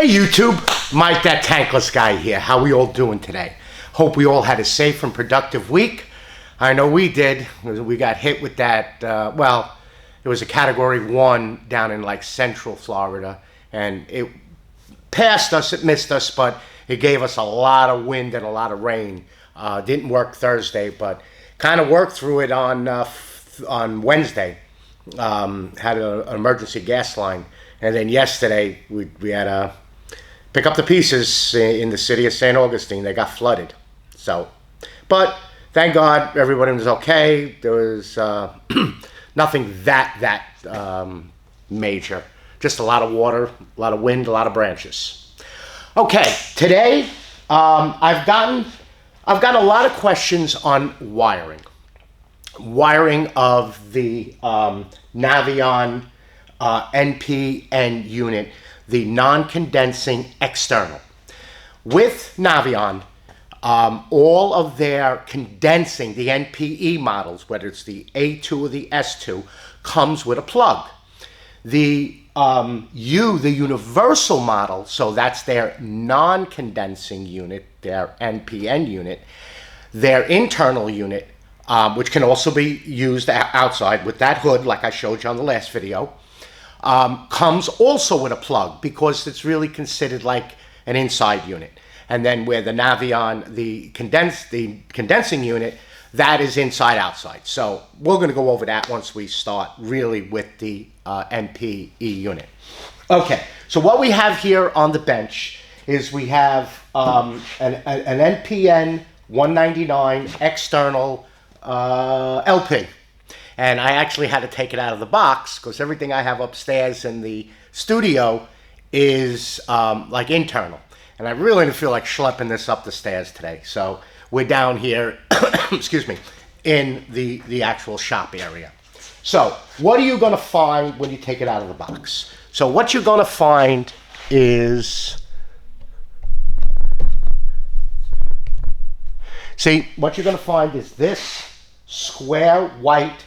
Hey YouTube, Mike that Tankless guy here. How we all doing today? Hope we all had a safe and productive week. I know we did. We got hit with that, well, it was a Category 1 down in like Central Florida, and it passed us, it missed us, but it gave us a lot of wind and a lot of rain. Didn't work Thursday, but kind of worked through it on Wednesday. Had an emergency gas line. And then yesterday, we had to pick up the pieces in the city of St. Augustine. They got flooded. So, but thank God everybody was okay. There was nothing that major. Just a lot of water, a lot of wind, a lot of branches. Okay, today I've got a lot of questions on wiring. Wiring of the Navien NPN unit, the non-condensing external. With Navien, all of their condensing, the NPE models, whether it's the A2 or the S2, comes with a plug. The the universal model, so that's their non-condensing unit, their NPN unit, their internal unit, which can also be used outside with that hood, like I showed you on the last video, comes also with a plug because it's really considered like an inside unit. And then where the Navien, the condensing unit, that is inside outside. So we're going to go over that once we start really with the NPE unit. Okay, so what we have here on the bench is we have an NPN 199 external LP. And I actually had to take it out of the box because everything I have upstairs in the studio is like internal. And I really didn't feel like schlepping this up the stairs today. So we're down here, excuse me, in the actual shop area. So what are you going to find when you take it out of the box? So what you're going to find is, see, what you're going to find is this square white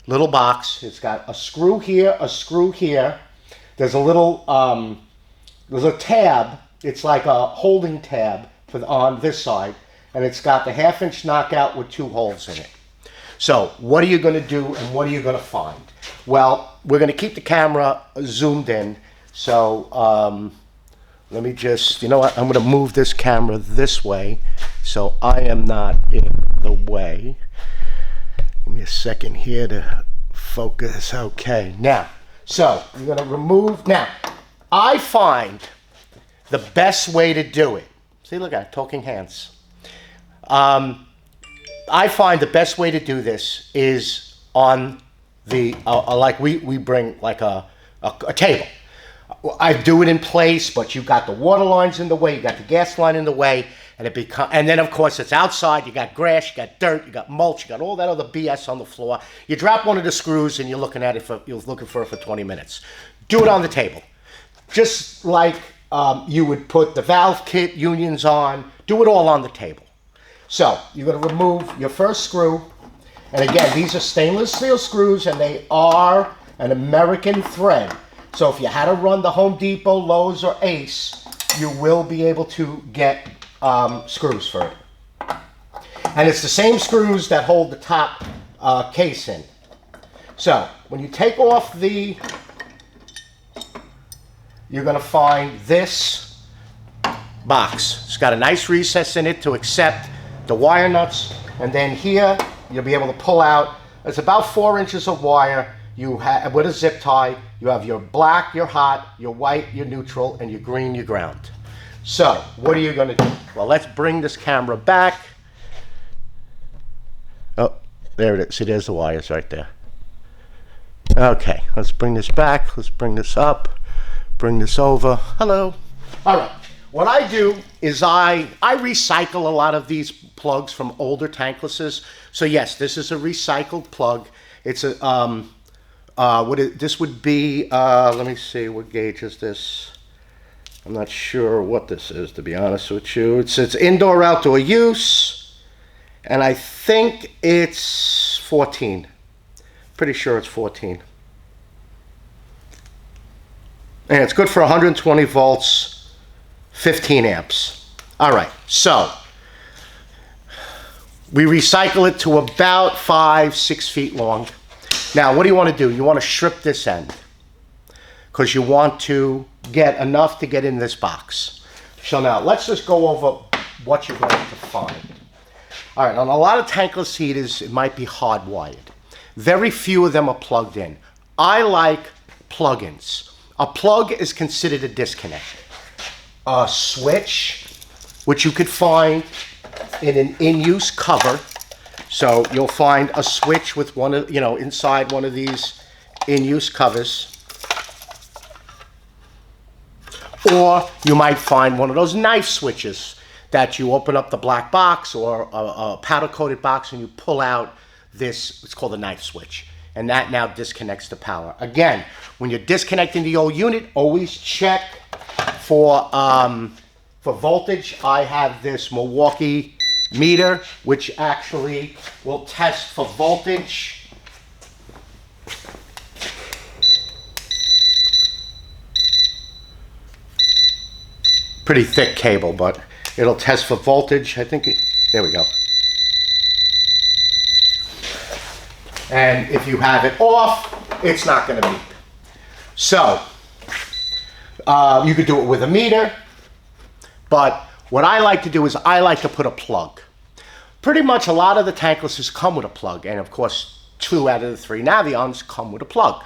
little box. It's got a screw here, a screw here. There's a little, there's a tab. It's like a holding tab on this side, and it's got the 1/2-inch knockout with 2 holes in it. So what are you going to do, and what are you going to find? Well, we're going to keep the camera zoomed in. So let me just, you know what? I'm going to move this camera this way so I am not in the way. Give me a second here to focus. Okay, now, so you're going to remove. Now, I find the best way to do it. See, look at it, talking hands. I find the best way to do this is on the, like we bring like a table. I do it in place, but you've got the water lines in the way, you got the gas line in the way, and then of course it's outside, you got grass, you got dirt, you got mulch, you got all that other BS on the floor. You drop one of the screws and you're looking at it you're looking for it for 20 minutes. Do it on the table. Just like you would put the valve kit unions on, do it all on the table. So you're going to remove your first screw, and again, these are stainless steel screws and they are an American thread. So if you had to run the Home Depot, Lowe's, or Ace, you will be able to get screws for it. And it's the same screws that hold the top case in. So when you take off you're going to find this box. It's got a nice recess in it to accept the wire nuts. And then here, you'll be able to pull out, it's about 4 inches of wire. You have, with a zip tie, you have your black, your hot, your white, your neutral, and your green, your ground. So, what are you going to do? Well, let's bring this camera back. Oh, there it is. See, there's the wires right there. Okay, let's bring this back. Let's bring this up. Bring this over. Hello. All right. What I do is I recycle a lot of these plugs from older Tanklesses. So yes, this is a recycled plug. It's a this would be, let me see, what gauge is this? I'm not sure what this is, to be honest with you. It's indoor, outdoor use, and I think it's 14. Pretty sure it's 14. And it's good for 120 volts 15 amps. All right, so we recycle it to about 5-6 feet long. Now, what do you want to do? You want to strip this end because you want to get enough to get in this box. So now, let's just go over what you're going to find. All right, on a lot of tankless heaters, it might be hardwired. Very few of them are plugged in. I like plug-ins. A plug is considered a disconnect. A switch, which you could find in an in-use cover. So you'll find a switch with one of, inside one of these in-use covers. Or you might find one of those knife switches that you open up the black box or a powder-coated box and you pull out this, it's called a knife switch. And that now disconnects the power. Again, when you're disconnecting the old unit, always check for voltage. I have this Milwaukee meter, which actually will test for voltage. Pretty thick cable, but it'll test for voltage. I think, there we go. And if you have it off, it's not going to beep. So, you could do it with a meter, but what I like to do is I like to put a plug. Pretty much a lot of the tanklesses come with a plug, and of course 2 out of the 3 Navions come with a plug.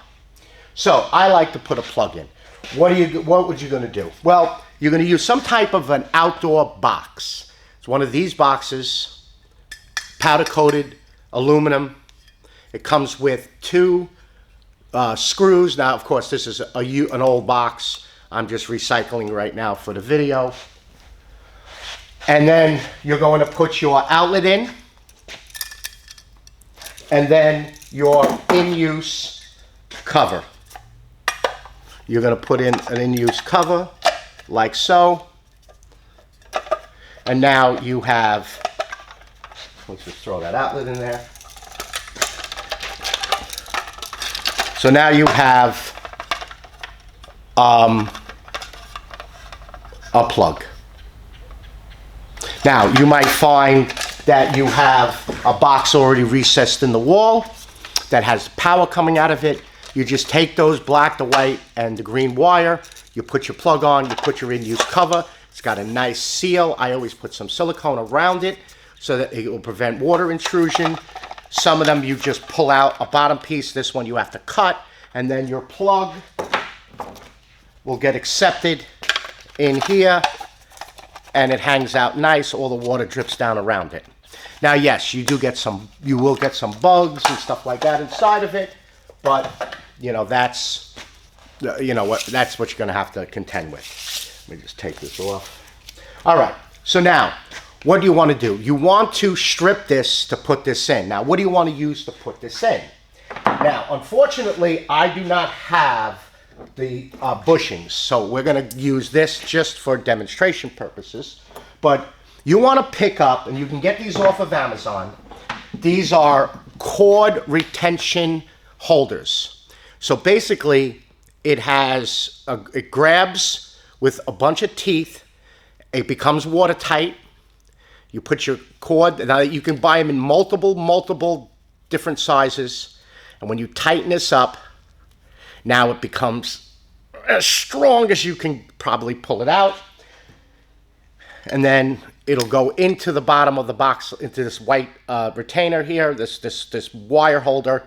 So I like to put a plug in. What would you going to do? Well, you're going to use some type of an outdoor box. It's one of these boxes, powder coated aluminum. It comes with 2 screws. Now, of course, this is an old box. I'm just recycling right now for the video. And then you're going to put your outlet in. And then your in-use cover. You're going to put in an in-use cover, like so. And now you have, let's just throw that outlet in there. So now you have a plug. Now, you might find that you have a box already recessed in the wall that has power coming out of it. You just take those black, the white, and the green wire. You put your plug on, you put your in-use cover. It's got a nice seal. I always put some silicone around it so that it will prevent water intrusion. Some of them you just pull out a bottom piece. This one you have to cut, and then your plug will get accepted in here, and it hangs out nice. All the water drips down around it. Now, yes, you will get some bugs and stuff like that inside of it, but that's what you're going to have to contend with. Let me just take this off. All right. So now, what do you want to do? You want to strip this to put this in. Now, what do you want to use to put this in? Now, unfortunately, I do not have the bushings, so we're going to use this just for demonstration purposes. But you want to pick up, and you can get these off of Amazon. These are cord retention holders. So basically, it grabs with a bunch of teeth. It becomes watertight. You put your cord. Now you can buy them in multiple different sizes. And when you tighten this up, now it becomes as strong as you can probably pull it out. And then it'll go into the bottom of the box, into this white retainer here, this wire holder.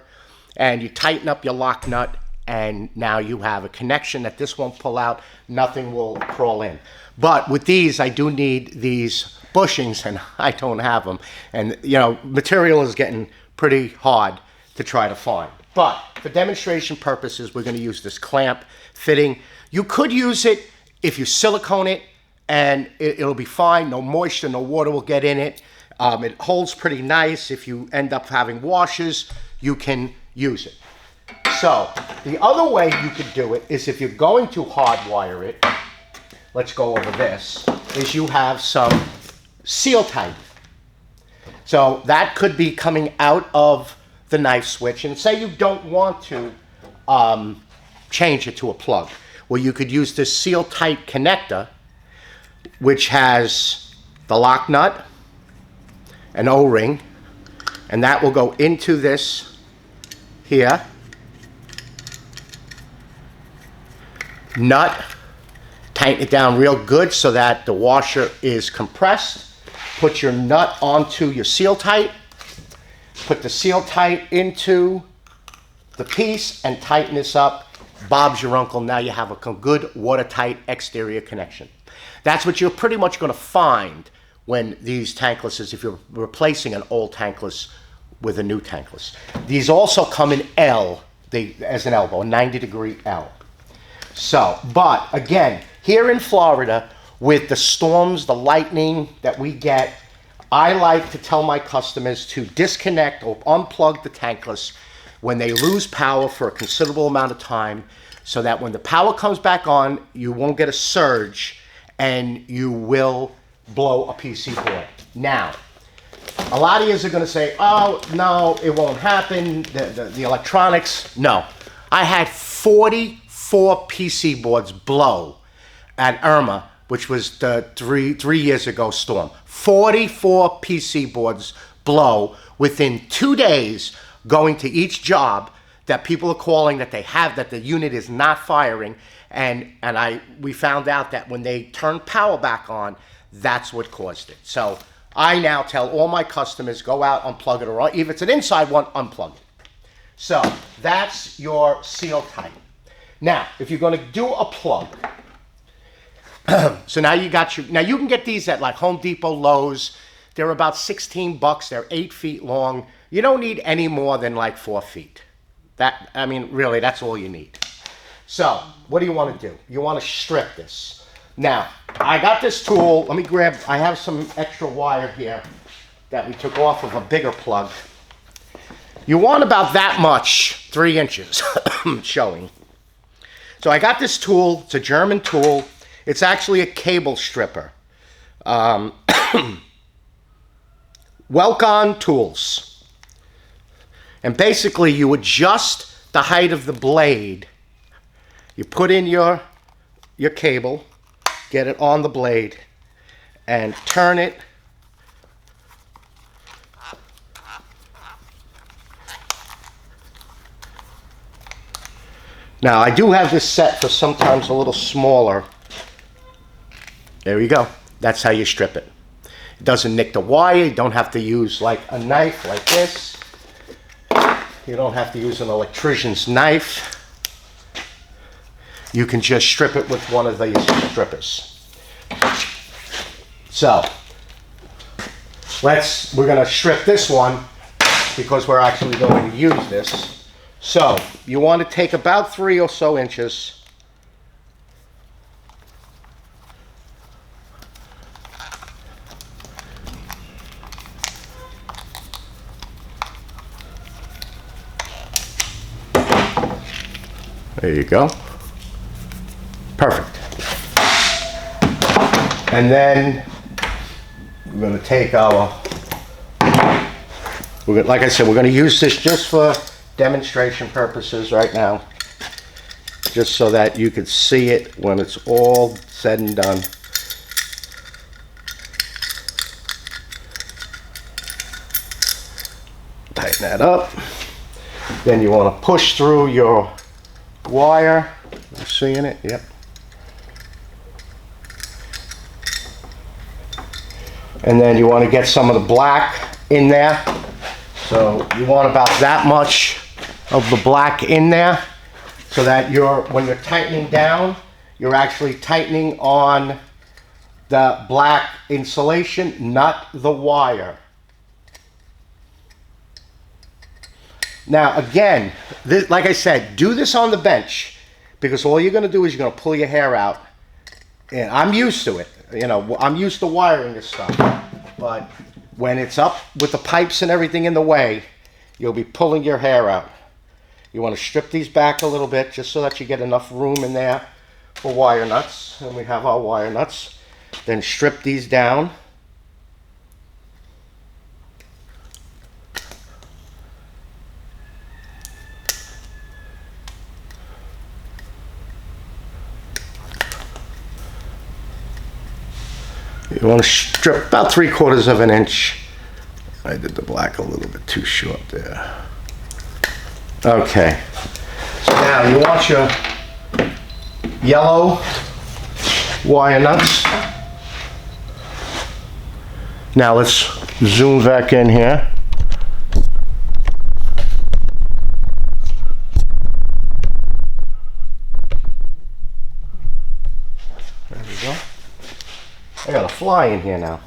And you tighten up your lock nut, and now you have a connection that this won't pull out. Nothing will crawl in. But with these, I do need these bushings, and I don't have them. And, material is getting pretty hard to try to find. But for demonstration purposes, we're going to use this clamp fitting. You could use it if you silicone it, and it'll be fine. No moisture, no water will get in it. It holds pretty nice. If you end up having washers, you can use it. So the other way you could do it is if you're going to hardwire it, let's go over this, is you have some seal tight. So that could be coming out of the knife switch, and say you don't want to change it to a plug. Well, you could use this seal tight connector, which has the lock nut, an O-ring, and that will go into this here. Nut, tighten it down real good so that the washer is compressed. Put your nut onto your seal tight. Put the seal tight into the piece and tighten this up. Bob's your uncle. Now you have a good watertight exterior connection. That's what you're pretty much going to find when these tanklesses, if you're replacing an old tankless with a new tankless. These also come in L, as an elbow, a 90-degree L. So, but again, here in Florida, with the storms, the lightning that we get, I like to tell my customers to disconnect or unplug the tankless when they lose power for a considerable amount of time, so that when the power comes back on, you won't get a surge and you will blow a PC board. Now, a lot of you are going to say, oh, no, it won't happen, the electronics. No. I had 44 PC boards blow at Irma, which was the three years ago storm. 44 PC boards blow within 2 days, going to each job that people are calling that they have, that the unit is not firing. And we found out that when they turned power back on, that's what caused it. So I now tell all my customers, go out, unplug it, or if it's an inside one, unplug it. So that's your seal tight. Now, if you're going to do a plug, so now you got now you can get these at like Home Depot, Lowe's. They're about 16 bucks. They're 8 feet long. You don't need any more than like 4 feet. I mean, really, that's all you need. So what do you want to do? You want to strip this. Now, I got this tool. Let me grab, I have some extra wire here that we took off of a bigger plug. You want about that much, 3 inches showing. So I got this tool. It's a German tool. It's actually a cable stripper. Welcon Tools. And basically you adjust the height of the blade. You put in your cable, get it on the blade, and turn it. Now I do have this set for sometimes a little smaller. There you go. That's how you strip it. It doesn't nick the wire. You don't have to use like a knife like this. You don't have to use an electrician's knife. You can just strip it with one of these strippers. So, we're going to strip this one because we're actually going to use this. So, you want to take about 3 or so inches. There you go. Perfect. And then we're going to take like I said, we're going to use this just for demonstration purposes right now. Just so that you can see it when it's all said and done. Tighten that up. Then you want to push through your wire. You seeing it? Yep. And then you want to get some of the black in there. So you want about that much of the black in there, so that when you're tightening down, you're actually tightening on the black insulation, not the wire. Now again, like I said, do this on the bench, because all you're going to do is you're going to pull your hair out. And I'm used to it. You know, I'm used to wiring this stuff. But when it's up with the pipes and everything in the way, you'll be pulling your hair out. You want to strip these back a little bit just so that you get enough room in there for wire nuts. And we have our wire nuts. Then strip these down. You want to strip about 3/4 of an inch. I did the black a little bit too short there. Okay. So now you want your yellow wire nuts. Now let's zoom back in here. There we go. I got a fly in here now.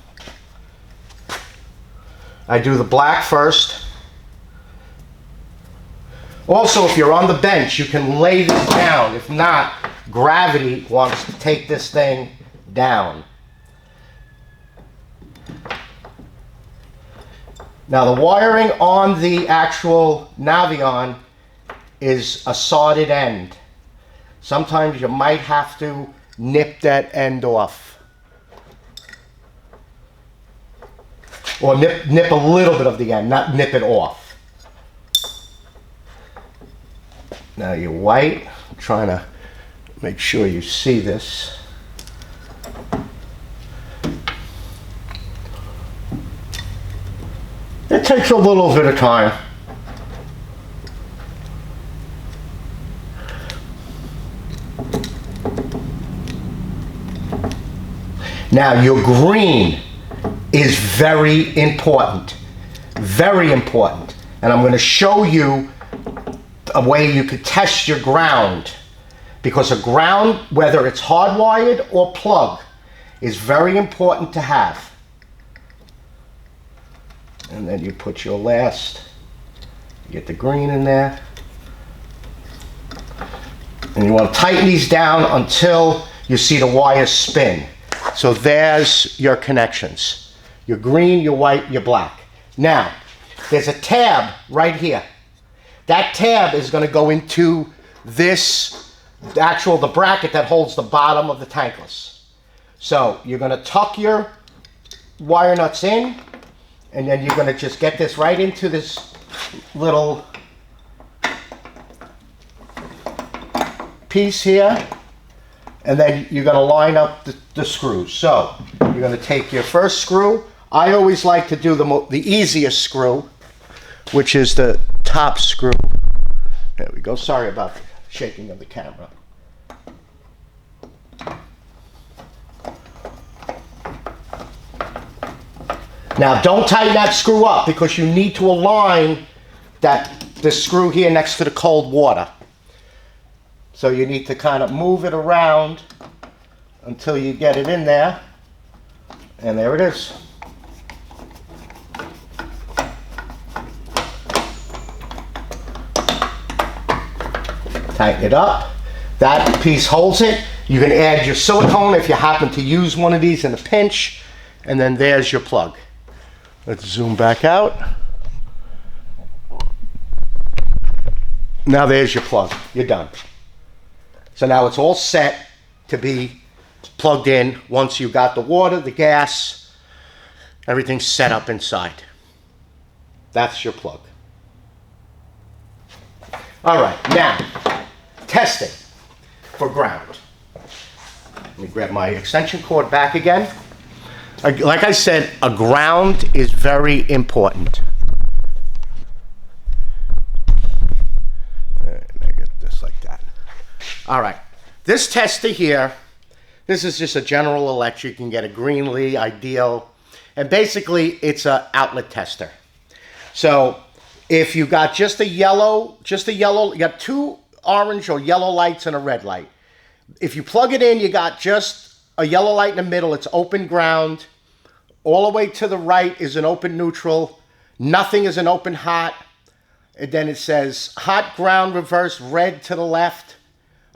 I do the black first. Also, if you're on the bench, you can lay this down. If not, gravity wants to take this thing down. Now, the wiring on the actual Navien is a soldered end. Sometimes you might have to nip that end off. Or nip a little bit of the end, not nip it off. Now your white, I'm trying to make sure you see this. It takes a little bit of time. Now your green is very important. Very important. And I'm going to show you a way you could test your ground. Because a ground, whether it's hardwired or plug, is very important to have. And then you put your last, you get the green in there. And you want to tighten these down until you see the wires spin. So there's your connections. Your green, your white, your black. Now, there's a tab right here. That tab is going to go into this, the bracket that holds the bottom of the tankless. So you're going to tuck your wire nuts in, and then you're going to just get this right into this little piece here, and then you're going to line up the screws. So you're going to take your first screw. I always like to do the easiest screw, which is the top screw. There we go. Sorry about the shaking of the camera. Now don't tighten that screw up because you need to align the screw here next to the cold water. So you need to kind of move it around until you get it in there. And there it is. Tighten it up. That piece holds it. You can add your silicone if you happen to use one of these in a pinch. And then there's your plug. Let's zoom back out. Now there's your plug. You're done. So now it's all set to be plugged in once you got the water, the gas, everything's set up inside. That's your plug. All right, now, testing for ground. Let me grab my extension cord back again. Like I said, a ground is very important. And I get this like that. All right, this tester here, this is just a General Electric. You can get a Greenlee, Ideal, and basically it's an outlet tester. So if you got just a yellow, you got two orange or yellow lights and a red light. If you plug it in, you got just a yellow light in the middle, it's open ground. All the way to the right is an open neutral. Nothing is an open hot. And then it says hot ground reverse, red to the left.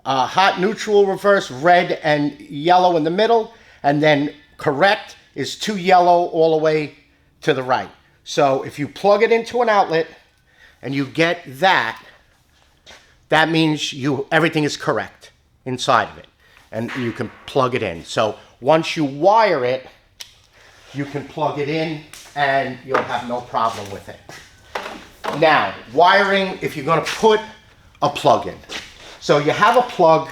Hot neutral reverse, red and yellow in the middle. And then correct is two yellow all the way to the right. So if you plug it into an outlet and you get that, that means everything is correct inside of it. And you can plug it in. So once you wire it, you can plug it in and you'll have no problem with it. Now, wiring, if you're going to put a plug in. So you have a plug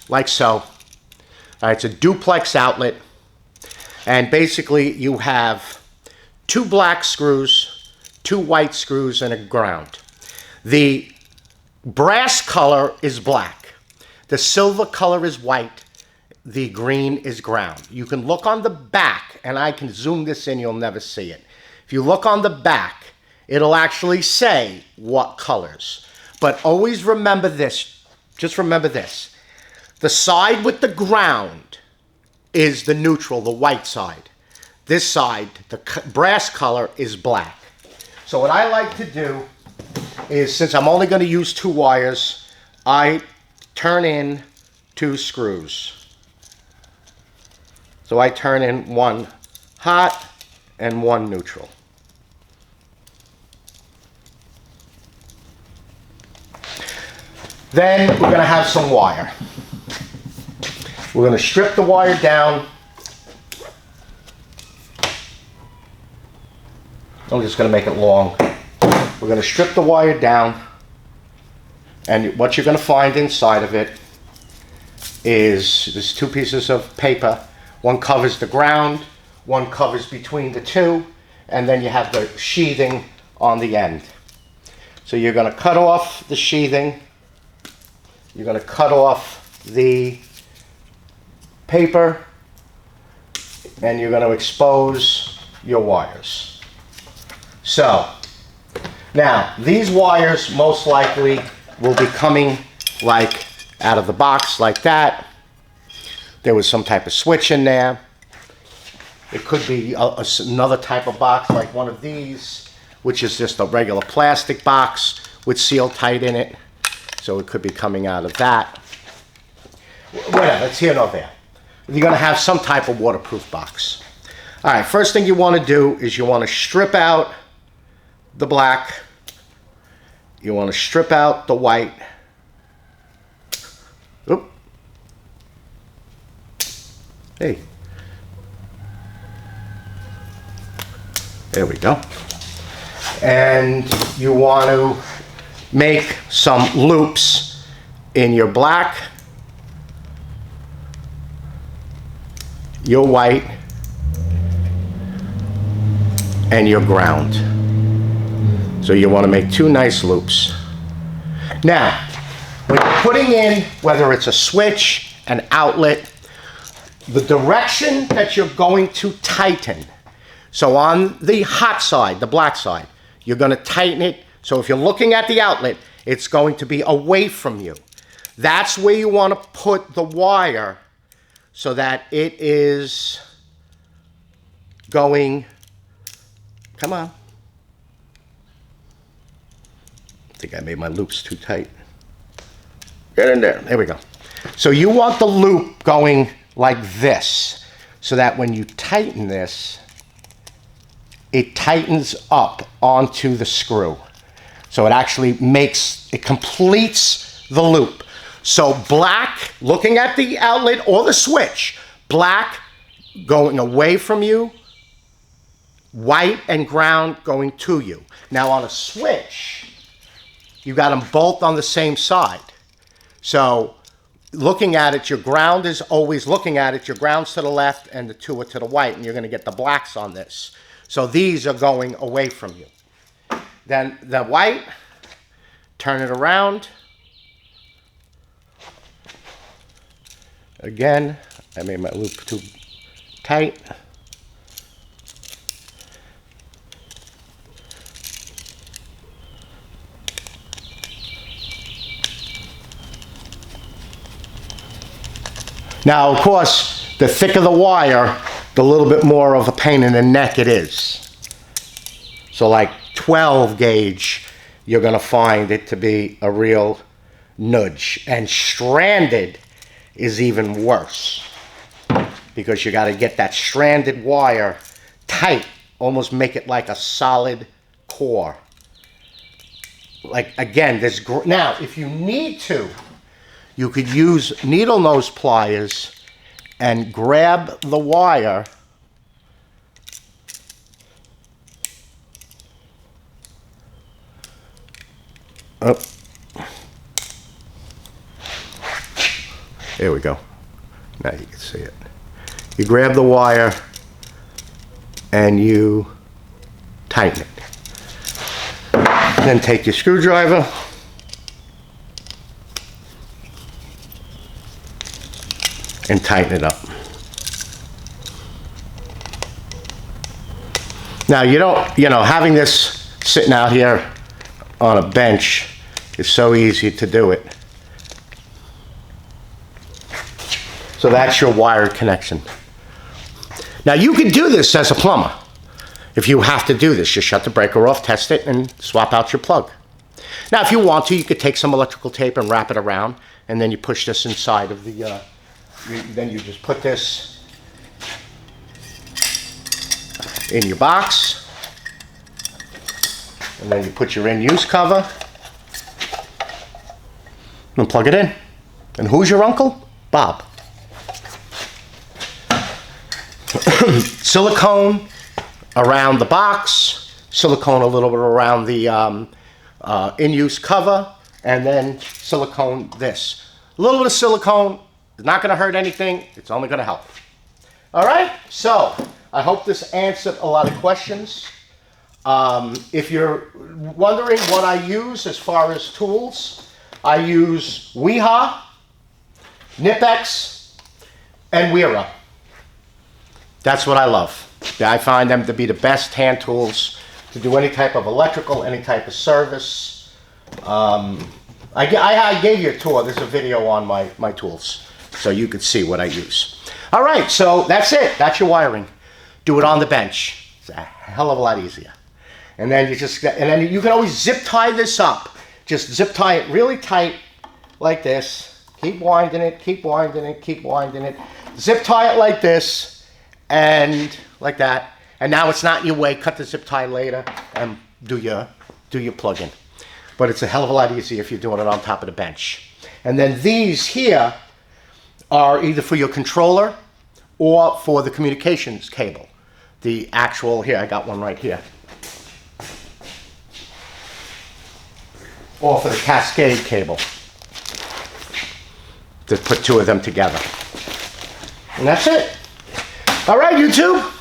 like so. All right, it's a duplex outlet. And basically you have 2 black screws, 2 white screws, and a ground. The brass color is black. The silver color is white. The green is ground. You can look on the back, and I can zoom this in, you'll never see it. If you look on the back, it'll actually say what colors. But always remember this, just remember this. The side with the ground is the neutral, the white side. This side, the brass color, is black. So what I like to do is, since I'm only going to use 2 wires, I turn in 2 screws. So I turn in 1 hot and 1 neutral. Then we're going to have some wire. We're going to strip the wire down. I'm just going to make it long. We're going to strip the wire down, and what you're going to find inside of it is there's 2 pieces of paper. One covers the ground, one covers between the 2, and then you have the sheathing on the end. So you're going to cut off the sheathing, you're going to cut off the paper, and you're going to expose your wires. So, now, these wires most likely will be coming like out of the box like that. There was some type of switch in there. It could be another type of box like one of these, which is just a regular plastic box with seal tight in it. So it could be coming out of that. Whatever, it's here nor there. You're going to have some type of waterproof box. All right, first thing you want to do is you want to strip out the black. You want to strip out the white. Oop. Hey. There we go. And you want to make some loops in your black, your white, and your ground. So you want to make 2 nice loops. Now, when you're putting in, whether it's a switch, an outlet, the direction that you're going to tighten. So on the hot side, the black side, you're going to tighten it. So if you're looking at the outlet, it's going to be away from you. That's where you want to put the wire so that it is going, come on. I think I made my loops too tight. Get in there. There we go. So you want the loop going like this, so that when you tighten this, it tightens up onto the screw. So it actually completes the loop. So black, looking at the outlet or the switch, black going away from you, white and ground going to you. Now on a switch, you got them both on the same side. So looking at it, your ground is always looking at it, your ground's to the left and the 2 are to the white, and you're going to get the blacks on this. So these are going away from you. Then the white, turn it around. Again, I made my loop too tight. Now, of course, the thicker the wire, the little bit more of a pain in the neck it is. So like 12 gauge, you're going to find it to be a real nudge. And stranded is even worse, because you got to get that stranded wire tight, almost make it like a solid core. Like, again, now, if you need to, you could use needle nose pliers and grab the wire up. There we go. Now you can see it. You grab the wire and you tighten it. Then take your screwdriver and tighten it up. Now you don't, having this sitting out here on a bench is so easy to do it. So that's your wired connection. Now you can do this as a plumber. If you have to do this, just shut the breaker off, test it, and swap out your plug. Now if you want to, you could take some electrical tape and wrap it around, and then you push this inside of the, then you just put this in your box, and then you put your in-use cover, and plug it in. And who's your uncle? Bob. Silicone around the box, silicone a little bit around the in-use cover, and then silicone this. A little bit of silicone is not going to hurt anything. It's only going to help. All right, so I hope this answered a lot of questions. If you're wondering what I use as far as tools, I use Weha, Nipex, and Wera. That's what I love. I find them to be the best hand tools to do any type of electrical, any type of service. I gave you a tour. There's a video on my tools, so you could see what I use. All right, so that's it. That's your wiring. Do it on the bench. It's a hell of a lot easier. And then you can always zip tie this up. Just zip tie it really tight like this. Keep winding it, keep winding it, keep winding it. Zip tie it like this and like that. And now it's not in your way. Cut the zip tie later and do your plug-in. But it's a hell of a lot easier if you're doing it on top of the bench. And then these here are either for your controller or for the communications cable. The actual, here, I got one right here. Or for the cascade cable. To put two of them together. And that's it. All right, YouTube.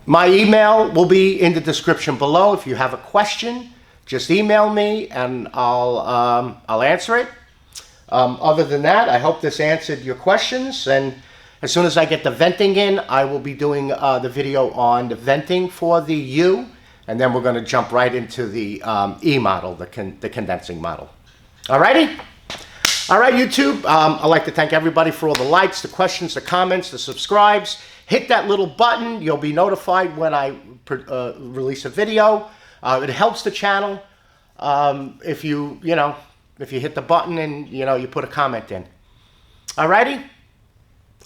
My email will be in the description below. If you have a question, just email me and I'll answer it. Other than that, I hope this answered your questions. And as soon as I get the venting in, I will be doing the video on the venting for the U. And then we're going to jump right into the E model, the condensing model. All righty? All right, YouTube. I'd like to thank everybody for all the likes, the questions, the comments, the subscribes. Hit that little button. You'll be notified when I release a video. It helps the channel if you hit the button and you put a comment in. All righty?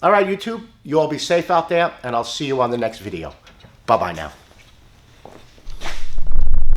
All right, YouTube. You all be safe out there, and I'll see you on the next video. Bye-bye now.